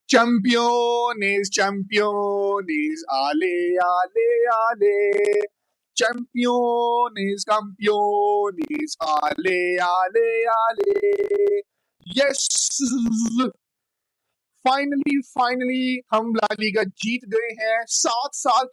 Championes, ale, ale, ale. Campeones, ale, ale, ale. Yes, finally हम La Liga जीत गए हैं 7 साल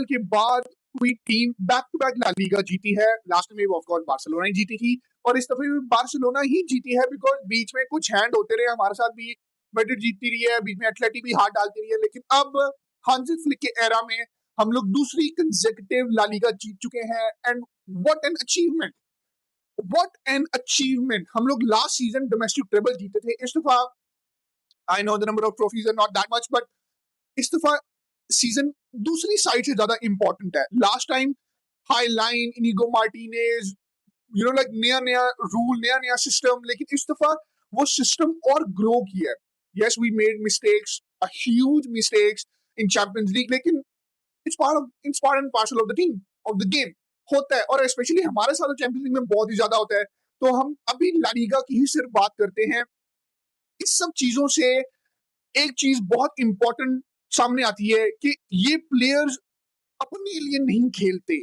के बाद कोई team back to back La Liga जीती है। लास्ट में ऑफ कोर्स बार्सिलोना ही जीती थी और इस दफे भी बार्सिलोना ही जीती है बिकॉज बीच में कुछ हैंड होते रहे हमारे साथ भी। मैड्रिड जीतती रही है, बीच में एथलेटिक भी हाथ डालती रही है, लेकिन अब हांजी फ्लिक के एरा में हम लोग दूसरी कंसेक्यूटिव ला लीगा जीत चुके हैं। And what an achievement, what an achievement. हम लोग लास्ट सीजन डोमेस्टिक ट्रेबल जीते थे, इस दफा I know the number of trophies are not that much, but इस दफा सीजन दूसरी साइड से ज्यादा इंपॉर्टेंट है। Last time high line, Inigo Martinez, you know like नया नया रूल, नया नया सिस्टम, लेकिन इस दफा वो सिस्टम और ग्रो किया है। Yes we made mistakes, a huge mistakes in Champions League, लेकिन it's part and parcel of the team, of the game होता है। और स्पेशली हमारे साथ चैंपियंस लीग में बहुत ही ज्यादा होता है। तो हम अभी ला लीगा की ही सिर्फ बात करते हैं। इस सब चीजों से एक चीज बहुत इंपॉर्टेंट सामने आती है कि ये प्लेयर्स अपने लिए नहीं खेलते,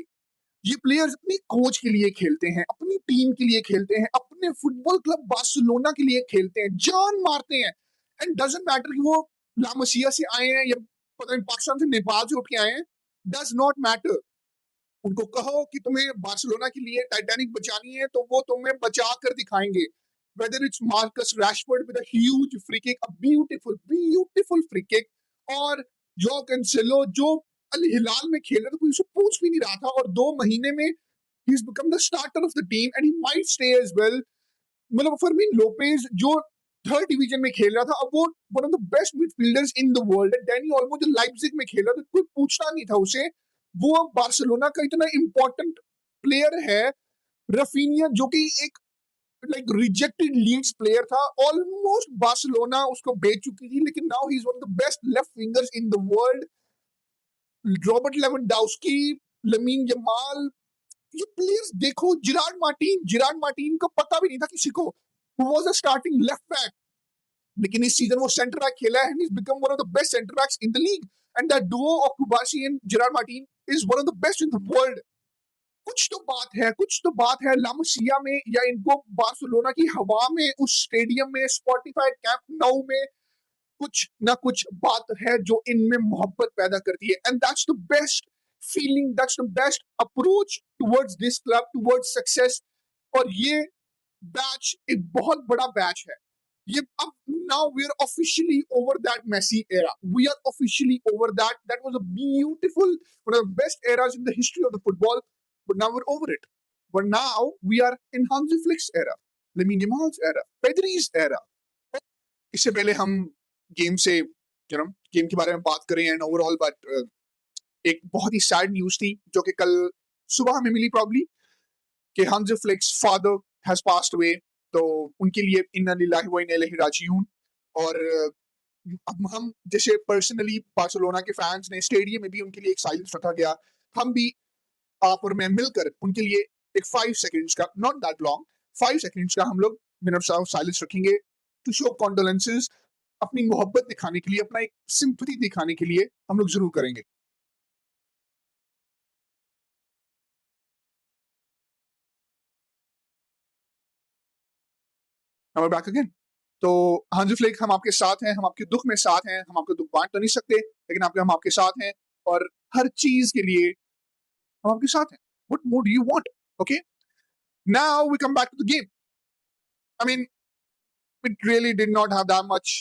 ये प्लेयर्स अपनी कोच के लिए खेलते हैं, अपनी टीम के लिए खेलते हैं, अपने फुटबॉल क्लब बार्सिलोना के लिए खेलते हैं, जान मारते हैं। एंड डजंट मैटर कि वो ला मसिया से आए हैं या पता नहीं पाकिस्तान से, नेपाल से उठ के आए हैं, डज नॉट मैटर। उनको कहो कि तुम्हें बार्सिलोना के लिए टाइटैनिक बचानी है तो वो तुम्हें बचा कर दिखाएंगे। Whether it's Marcus Rashford with a huge free kick, a beautiful free kick, और जो कैंसेलो जो अल हिलाल में खेल रहा था, कोई उसे पूछ भी नहीं रहा था, और 2 महीने में he's become the starter of the team and he might stay as well। मतलब फर्मीन लोपेज जो थर्ड डिवीजन में खेल रहा था, अब वो one of the best midfielders in the world है। डैनी ओल्मो जो लाइप्जिग में खेल रहा था, कोई पूछना नहीं था उसे, वो अब बार्सिलोना का इतना इंपॉर्टेंट प्लेयर है। रफीनिया जो कि एक लाइक रिजेक्टेड लीड्स प्लेयर था, ऑलमोस्ट बार्सिलोना उसको बेच चुकी थी, लेकिन now he is one of the best left wingers in the world. Robert Lewandowski, Lamine Yamal, ये प्लेयर्स देखो। जिरार्ड मार्टिन को पता भी नहीं था किसी को, who was a starting left back, लेकिन इस सीजन वो सेंटर बैक खेला है and he's become one of the best center backs in the league, and that duo of Kubashi and Gerard Martin is one of the best in the world। कुछ तो बात है ला मसिया में, या इनको बार्सिलोना की हवा में, उस स्टेडियम में, स्पॉटिफाई कैंप नाउ में कुछ ना कुछ बात है जो इनमें मोहब्बत पैदा करती है। And that's the best feeling, that's the best approach towards this club, towards success. और ये बैच एक बहुत बड़ा बैच है। ये अब now we are officially over that Messi era, we are officially over that. That was a beautiful, one of the best eras in the history of the football, but now we're over it। But now we are in Hansi Flick's era, Lamine Yamal's era, Pedri's era। इससे पहले हम game से game के बारे में बात करें and overall, but एक बहुत ही सैड न्यूज थी जो कि कल सुबह हमें मिली प्रॉब्ली, कि Hansi Flick's father has passed away। तो उनके लिए इन्ना लिल्लाहि व इन्ना इलैहि राजिऊन। और अब हम जैसे पर्सनली बार्सिलोना के फैंस ने स्टेडियम में भी उनके लिए एक साइलेंस रखा गया, हम भी आप और मैं मिलकर उनके लिए एक 5 सेकंड्स का, नॉट दैट लॉन्ग, 5 सेकंड्स का हम लोग मिनट ऑफ साइलेंस रखेंगे टू शो कंडोलेंसेस, अपनी मोहब्बत दिखाने के लिए, अपना एक सिंपैथी दिखाने के लिए हम लोग जरूर करेंगे। हम बैक अगेन। तो हांजी फ्लिक, हम आपके साथ हैं, हम आपके दुख में साथ हैं, हम आपका दुख बांट तो नहीं सकते, लेकिन हम आपके साथ हैं, और हर चीज के लिए हम आपके साथ हैं। What more do you want? Okay, now we come back to the game। I mean, it really did not have that much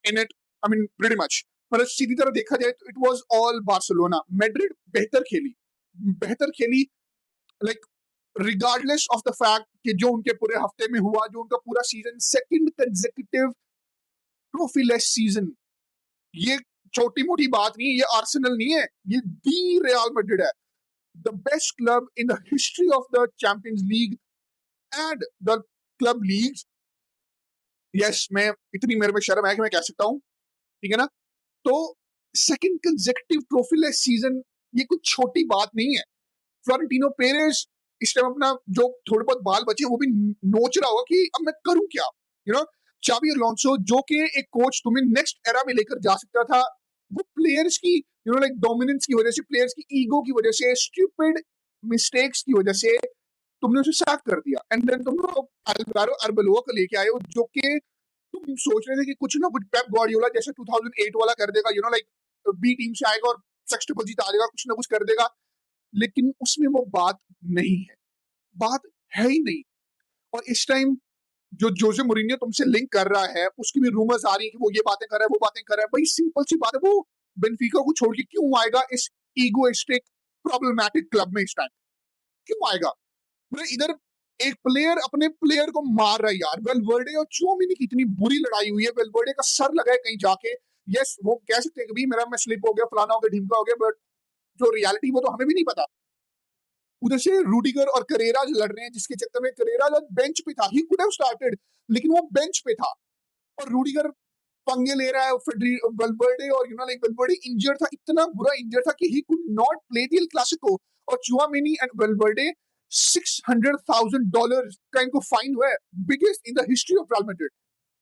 in it। I mean, pretty much। मतलब सीधी तरह देखा जाए तो it was all Barcelona. Madrid बेहतर खेली like regardless of the fact कि जो उनके पूरे हफ्ते में हुआ, जो उनका पूरा सीजन, सेकंड कंसेक्यूटिव ट्रॉफीलेस सीजन। ये छोटी मोटी बात नहीं है, ये आर्सेनल नहीं है, ये दी रियल मैड्रिड है, the best club in the history of the champions league and the club leagues. Yes, मैं इतनी मेरे में शर्म है कि मैं कह सकता हूँ, ठीक है ना। तो सेकंड कंसेक्यूटिव ट्रॉफीलेस सीजन, ये कुछ छोटी बात नहीं है। फ्लोरेंटिनो पेरेस इस टाइम अपना जो थोड़े बहुत बाल बचे वो भी नोच रहा होगा कि अब मैं करूं क्या, यू नो। चाबी अलोंसो जो कि एक कोच तुम्हें नेक्स्ट एरा में लेकर जा सकता था, वो प्लेयर्स की लाइक डोमिनेंस की वजह से, प्लेयर्स की ईगो की वजह से, स्टूपिड मिस्टेक्स की वजह से तुमने उसे सैक कर दिया। एंड देन तुम लोग अल्वारो अरबेलोआ को लेके आए हो, जो कि तुम सोच रहे थे कि कुछ ना कुछ पेप गार्डियोला जैसे 2008 वाला कर देगा, लाइक बी टीम से आएगा और सेक्स ट्रिपल जीता देगा, कुछ ना कुछ कर देगा। लेकिन उसमें वो बात नहीं है, बात है ही नहीं। और इस टाइम जो जोसे मोरिन्यो तुमसे लिंक कर रहा है, उसकी भी रूमर्स आ रही है कि वो ये बातें कर रहा है, वो बातें कर रहा है। भाई सिंपल सी बात है, वो बेनफिका को छोड़ के क्यों आएगा इस ईगोइस्टिक प्रॉब्लमैटिक क्लब में? इस टाइम क्यों आएगा? मतलब इधर एक प्लेयर अपने प्लेयर को मार रहा है यार। वेलवर्डे और चुआमेनी की इतनी बुरी लड़ाई हुई है, वेलवर्डे का सर लगा है कहीं जाके। यस, वो कह सकते हैं कि मेरा मैं स्लिप हो गया, फलाना हो गया, ढिमका हो गया, बट जो रियलिटी वो तो हमें भी नहीं पता। उधर से रूडिगर और करेरा लड़ रहे हैं, जिसके चक्कर में करेरा बेंच पे था, ही कुड हैव स्टार्टेड, लेकिन वो बेंच पे था। और रूडिगर पंगे ले रहा है वेलवर्डे, और लाइक वेलवर्डे इंजर्ड था, इतना बुरा इंजर्ड था कि he could not play the El Clasico. और चुआमेनी एंड वेलवर्डे $600,000 का इनको फाइन हुआ है, biggest in the history of real Madrid.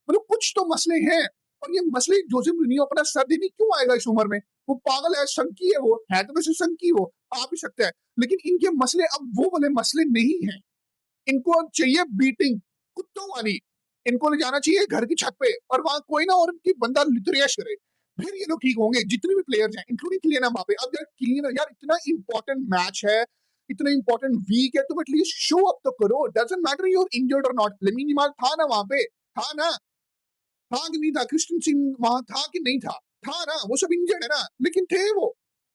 मतलब कुछ तो मसले हैं, और ये मसले जोसे मोरिन्यो अपना सर देने क्यों आएगा इस उम्र में? वो पागल है, संकी है, वो है तो वैसे संकी, वो आ भी सकता है, लेकिन इनके मसले अब वो वाले मसले नहीं है। इनको अब चाहिए बीटिंग कुत्तों वाली। इनको ले जाना चाहिए घर की छत पे, और वहां कोई ना और इनकी बंदा लिटरेश करे, फिर ये लोग ठीक होंगे। जितने भी प्लेयर्स हैं इंक्लूडिंग किलियन एम्बापे। अब यार किलियन, यार इतना इंपॉर्टेंट मैच है, इतना इंपॉर्टेंट वीक है, तुम एटलीस्ट शो अप तो करो। Doesn't matter you are injured और नॉट। लेमिन यमाल था ना वहां पे, था ना, था कि नहीं था? क्रिस्टियन वहां था कि नहीं था? था ना, वो सब इंजर्ड है ना, लेकिन थे वो।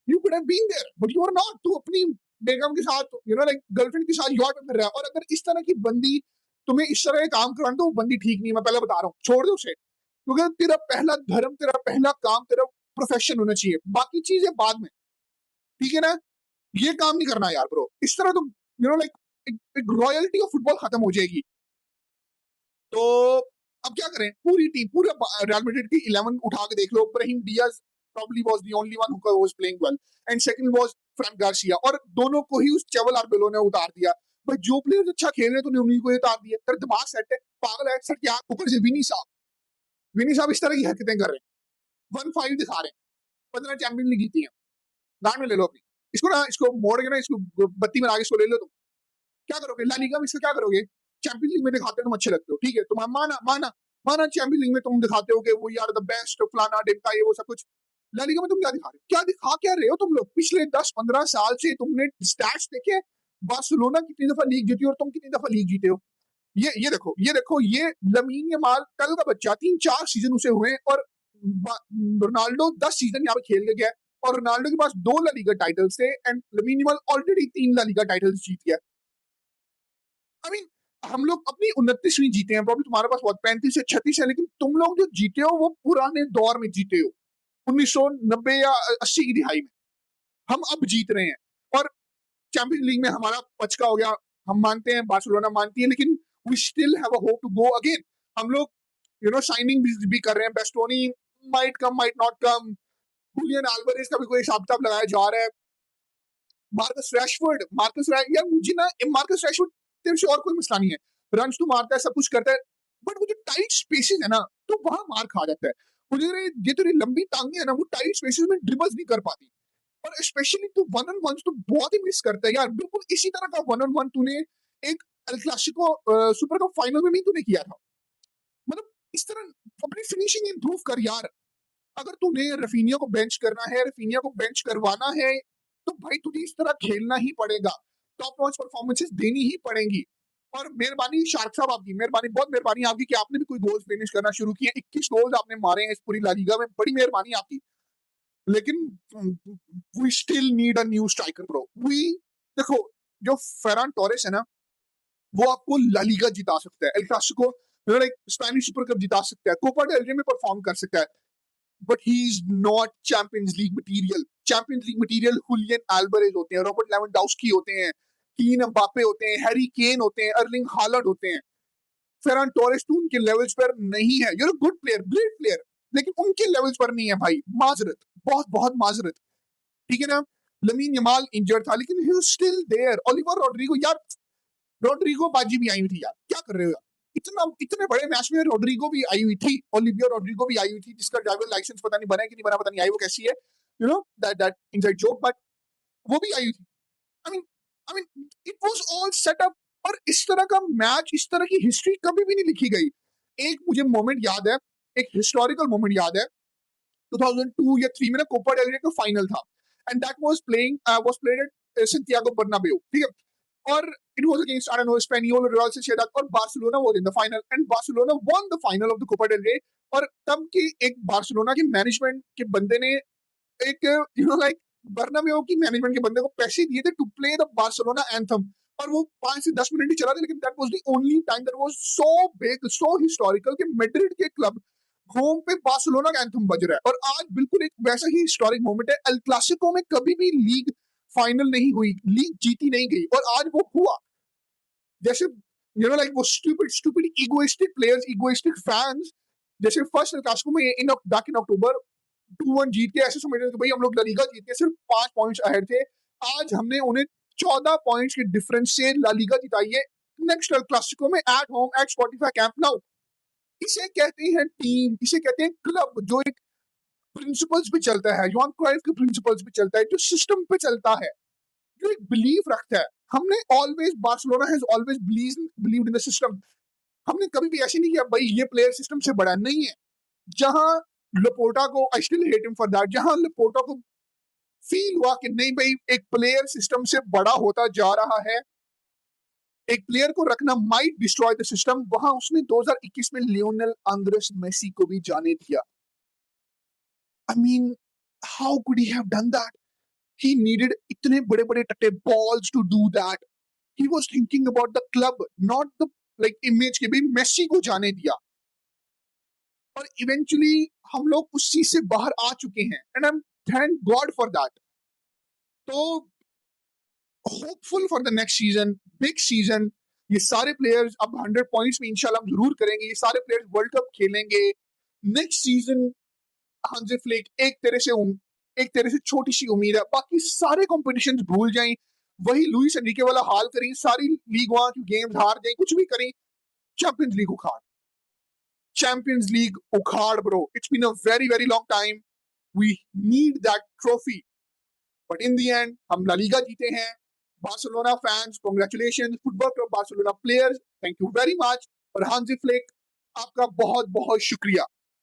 You could have been there but you are not. तू अपनी बेगम के साथ लाइक गर्लफ्रेंड के साथ यॉर्क में फिर रहा है, और अगर इस तरह की बंदी तुम्हें इस तरह का काम कराने, तो वो बंदी ठीक नहीं, मैं पहले बता रहा हूँ, छोड़ दो उसे। क्योंकि तेरा पहला धर्म, तेरा पहला काम, तेरा प्रोफेशन होना चाहिए, बाकी चीजें बाद में, ठीक है ना? ये काम नहीं करना यार ब्रो, इस तरह तो लाइक एक रॉयल्टी ऑफ फुटबॉल खत्म हो जाएगी। तो अब क्या करें? पूरी टीम, पूरा रियल मैड्रिड की 11 उठा के देख लो। Brahim Diaz probably was the only one who was playing well, and second was Frank Garcia, और दोनों को ही उस चेवल आर्बेलो ने उतार दिया। भाई जो प्लेयर्स अच्छा खेल रहे हैं तूने उन्हीं को उतार दिया। तेरा दिमाग सेट है, पागल है सर क्या? ऊपर से विनी साहब इस तरह की हरकतें कर रहे हैं, 1-5 दिखा रहे हैं, 15 चैंपियन लीग जीती है। गांड में ले लो अपनी इसको ना, इसको मोड़ के ना, इसको बत्ती में आगे इसको ले लो। तुम क्या करोगे ला लीगा में? इसका क्या करोगे? चैंपियंस लीग में दिखाते हो तुम अच्छे लगते हो, ठीक है, तुम माना माना माना चैंपियंस लीग में तुम दिखाते हो कि वो यार द बेस्ट, फलाना डिमका, ये वो सब कुछ। ला लीगा में तुम क्या दिखा रहे हो? क्या दिखा क्या रहे हो तुम लोग? पिछले 10-15 साल से तुमने स्टैट्स देखे, बार्सिलोना कितनी दफा लीग जीती और तुम कितनी दफा लीग जीते हो? ये देखो, ये देखो, ये लमीन यमाल कल का बच्चा, 3-4 सीजन उसे हुए, और रोनाल्डो 10 सीजन यहाँ पे खेल के गया, और रोनाल्डो के पास 2 ला लीगा टाइटल्स थे, and Lamine Yamal already 3 La Liga titles जीत गया। आई मीन हम लोग अपनी 29वीं जीते हैं, प्रॉब्लम तुम्हारे पास बहुत 35 से 36 है, लेकिन तुम लोग जो जीते हो वो पुराने दौर में जीते हो, 1990 या 80 की दिहाई में। हम अब जीत रहे हैं, और चैंपियंस लीग में हमारा पचका हो गया, हम मानते हैं, बार्सिलोना मानती है, लेकिन we still have a hope to go again. हम लोग साइनिंग भी कर रहे हैं। Bastoni might come, might not come. Julian Alvarez का भी कोई हिसाब किताब लगाया जा रहा है। यार मुझे ना, मार्कस रैशफोर्ड तेरे से और कोई मसला नहीं है, रन तो मारता है, सब कुछ करता है, बट वो जो टाइट स्पेसेस है ना, तो वहां मार खा जाता है। मुझे ये तेरी लंबी टांगे है ना, वो टाइट स्पेसेस में ड्रिबल्स नहीं कर पाती, और स्पेशली तू वन ऑन वन तो बहुत ही मिस करता है यार। बिल्कुल इसी तरह का वन ऑन वन तूने एक El Clasico super cup final में भी तूने किया था। मतलब इस तरह अपनी फिनिशिंग इंप्रूव कर यार। अगर तूने रफीनिया को बेंच करना है, रफीनिया को बेंच करवाना है, तो भाई तुझे इस तरह खेलना ही पड़ेगा, टॉप नॉच परफॉर्मेंसेस देनी ही पड़ेंगी। और मेहरबानी शार्क साहब आपकी, मेहरबानी, बहुत मेहरबानी आपकी कि आपने भी कोई गोल्स फिनिश करना शुरू किए। 21 गोल्स आपने मारे हैं इस पूरी ला लीगा में, बड़ी मेहरबानी आपकी। लेकिन we still need a new striker bro. We देखो, जो फेरान टोरेस है ना, वो आपको ला लीगा जिता सकता है, El Clasico, Spanish super cup जिता सकता है, कोपा डेल रे में परफॉर्म कर सकता है, but he is not champions league material. Champions league material Julian Alvarez होते हैं, रॉबर्ट लेवेंडोव्स्की होते हैं, किलियन एम्बापे होते हैं, हैरी केन होते हैं, अर्लिंग हालैंड होते हैं। फेरान टोरेस तो उनके लेवल्स पर नहीं है। You're a good player, great player, लेकिन उनके लेवल्स पर नहीं है भाई। माजरत, बहुत बहुत माजरत, ठीक है ना? लमीन यमाल इंजर्ड था, लेकिन he was still there. Oliver Rodrigo, यार रोड्रिगो बाजी भी आई थी यार, क्या कर रहे हो यार? इतने बड़े मैच में रोड्रिगो भी आई हुई थी, ओलिविया रोड्रिगो भी आई हुई थी, जिसका ड्राइवर लाइसेंस पता नहीं बना है कि नहीं बना, पता नहीं आई वो कैसी है, you know that inside joke, but वो भी आई हुई थी। I mean I mean it was all set up. और इस तरह का मैच, इस तरह की हिस्ट्री कभी भी नहीं लिखी गई। एक मुझे मोमेंट याद है, एक हिस्टोरिकल मोमेंट याद है, 2002 या 3 में ना कोपा डेल रे का फाइनल था, and that was played at Santiago Bernabeu, ठीक है, और it was against I don't know Espanyol, Real Sociedad और Barcelona was in the final, and Barcelona won the final of the Copa del Rey. और तब की एक Barcelona के management के बंदे ने एक लाइक बर्नाब्यू की मैनेजमेंट के बंदे को पैसे दिए थे to play the Barcelona anthem, और वो 5 से 10 मिनट ही चला था, लेकिन that was the only time that was so big, so historical कि मैड्रिड के क्लब होम पे बार्सिलोना का एंथम बज रहा है। और आज बिल्कुल एक वैसा ही हिस्टोरिक मोमेंट है। एल क्लासिको में कभी भी लीग फाइनल नहीं हुई, लीग जीती नहीं गई, और आज वो हुआ। जैसे लाइक वो stupid egoistic players, egoistic fans, जैसे फर्स्ट एल क्लासिको में इन बैक इन अक्टूबर 2-1 जीत के ऐसे समझ रहे थे भाई हम लोग ला लीगा जीत के सिर्फ 5 पॉइंट्स अहेड थे। आज हमने उन्हें 14 पॉइंट्स के डिफरेंस से ला लीगा जिताई है नेक्स्ट एल क्लासिको में at home at Spotify camp now. इसे कहते हैं टीम, इसे कहते हैं क्लब, जो एक प्रिंसिपल्स पे चलता है, जॉन क्राइफ के प्रिंसिपल्स पे चलता है, जो सिस्टम पे चलता है, जो एक बिलीव रखता है। हमने always, Barcelona has always believed in the system. हमने कभी भी ऐसे नहीं किया भाई ये प्लेयर सिस्टम से बड़ा नहीं है। जहां लपोर्टा को, I still hate him for that, जहां लपोर्टा को फील हुआ कि नहीं भाई एक प्लेयर सिस्टम से बड़ा होता जा रहा है, एक प्लेयर को रखना माइट डिस्ट्रॉय द सिस्टम, वहां उसने 2021 में लियोनेल आंद्रेस मेसी को भी जाने दिया। I mean, how could he have done that? He needed इतने बड़े बड़े टट्टे balls to do that. He was thinking about the club, not the like image के भी मेसी को जाने दिया। और इवेंचुअली हम लोग उस चीज से बाहर आ चुके हैं, and I am thank God for that. तो hopeful for the next season, big season. ये सारे प्लेयर्स अब 100 पॉइंट्स में इंशाल्लाह हम जरूर करेंगे, ये सारे प्लेयर्स वर्ल्ड कप खेलेंगे नेक्स्ट सीजन। हांजी फ्लिक एक तरह से छोटी सी उम्मीद है, बाकी सारे कॉम्पिटिशन भूल जाएं, वही लुइस एनरिके वाला हाल करें, सारी लीग वहां की गेम्स हार जाएं, कुछ भी करें, चैंपियंस लीग उखाड़, चैंपियंस लीग उखाड़ bro. It's been a very very long time, we need that trophy, but in the end हम ला लीगा जीते हैं। Barcelona fans congratulation, football club Barcelona players thank you very much, और हांजी flick आपका बहुत बहुत शुक्रिया।